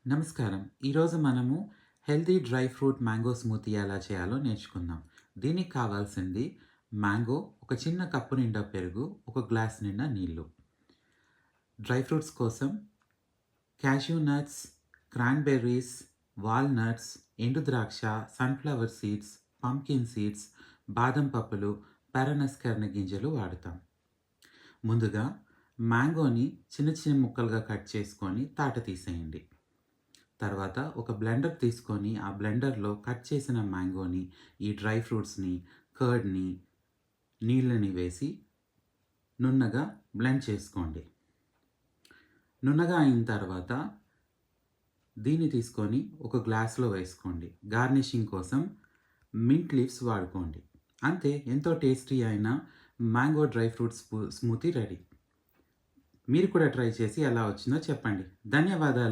నమస్కారం. ఈరోజు మనము healthy dry fruit mango smoothie ఎలా చేయాలో నేర్చుకుందాం. దీనికి కావాల్సింది మ్యాంగో, ఒక చిన్న కప్పు నిండా పెరుగు, ఒక గ్లాస్ నిండా నీళ్ళు. డ్రై ఫ్రూట్స్ కోసం క్యాష్యూ నట్స్, క్రాన్‌బెర్రీస్, వాల్‌నట్స్, ఎండు ద్రాక్ష, సన్‌ఫ్లవర్ సీడ్స్, పంకిన్ సీడ్స్, బాదం పప్పులు, పెరనస్కరణ గింజలు వాడతాం. ముందుగా మ్యాంగోని చిన్న చిన్న ముక్కలుగా కట్ చేసుకొని తాట తీసేయండి. తర్వాత ఒక బ్లెండర్ తీసుకొని ఆ బ్లెండర్‌లో కట్ చేసిన మ్యాంగోని, ఈ డ్రై ఫ్రూట్స్‌ని, కర్డ్‌ని, నీళ్ళని వేసి నున్నగా బ్లెండ్ చేసుకోండి. నున్నగా అయిన తర్వాత దీన్ని తీసుకొని ఒక గ్లాస్‌లో వేసుకోండి. గార్నిషింగ్ కోసం మింట్ లీవ్స్ వాడుకోండి. అంతే, ఎంతో టేస్టీ అయిన mango dry fruit smoothie ready. మీరు కూడా ట్రై చేసి ఎలా వచ్చిందో చెప్పండి. ధన్యవాదాలు.